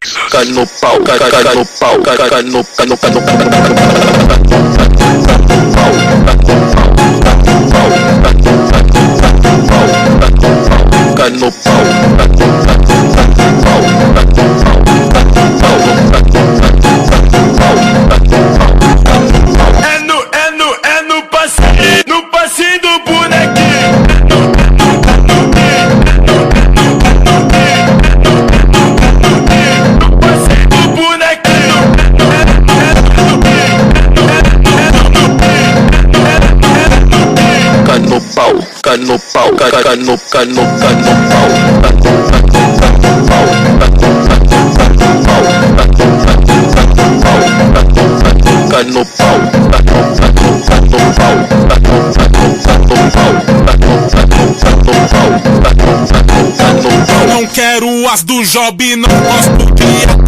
no pau, no pau, no passinho do bonequinho. No pau, no pau, não quero as do job, não gosto de